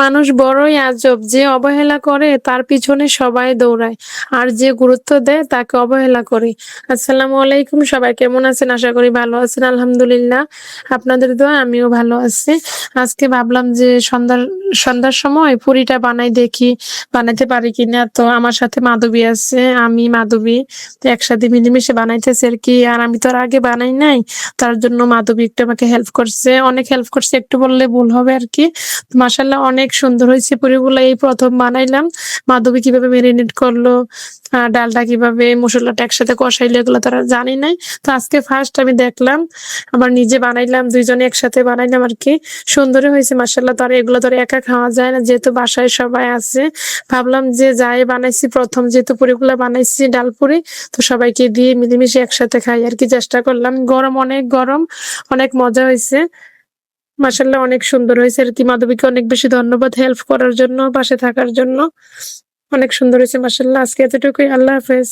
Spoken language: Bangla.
মানুষ বড়ই আজব, যে অবহেলা করে তার পিছনে সবাই দৌড়ায়, আর যে গুরুত্ব দেয় তাকে অবহেলা করে। আসসালামু আলাইকুম, সবাই কেমন আছেন? আশা করি ভালো আছেন। আলহামদুলিল্লাহ, আপনাদের দোয়ায় আমিও ভালো আছি। আজকে ভাবলাম যে সন্ধ্যার সময় পুরিটা বানাই দেখি, বানাইতে পারি কিনা। তো আমার সাথে মাধবী আছে, আমি মাধবী, তো একসাথে মিলেমিশে বানাইতেছি আর কি। আর আমি তো আর আগে বানাই নাই, তার জন্য মাধবী একটু আমাকে হেল্প করছে, অনেক হেল্প করছে, একটু বললে ভুল হবে আর কি। মাশাআল্লাহ অনেক সুন্দর হয়েছে পুরিগুলা, এই প্রথম বানাইলাম। মাধবী কিভাবে মেরিনেট করলো, ডালটা কিভাবে মসলাটা একসাথে কষাইলো, এগুলো তো আর জানি নাই। তো আজকে ফার্স্ট আমি দেখলাম, আবার নিজে বানাইলাম, ২ জনে একসাথে বানাইলাম আরকি। সুন্দরই হয়েছে মাশাআল্লাহ। তো আর এগুলো তো আর একা খাওয়া যায় না, যেহেতু বাসায় সবাই আছে। ভাবলাম যে যাই বানাইছি, প্রথম যেহেতু পুরিগুলা বানাইছি ডাল পুরি, তো সবাইকে দিয়ে মিলেমিশে একসাথে খাই আরকি, চেষ্টা করলাম। গরম, অনেক গরম, অনেক মজা হইছে। মাশাআল্লাহ অনেক সুন্দর হয়েছে আরকি। মাধবীকে অনেক বেশি ধন্যবাদ হেল্প করার জন্য, পাশে থাকার জন্য। অনেক সুন্দর হয়েছে মাশাআল্লাহ। আজকে এতটুকুই। আল্লাহ হাফেজ।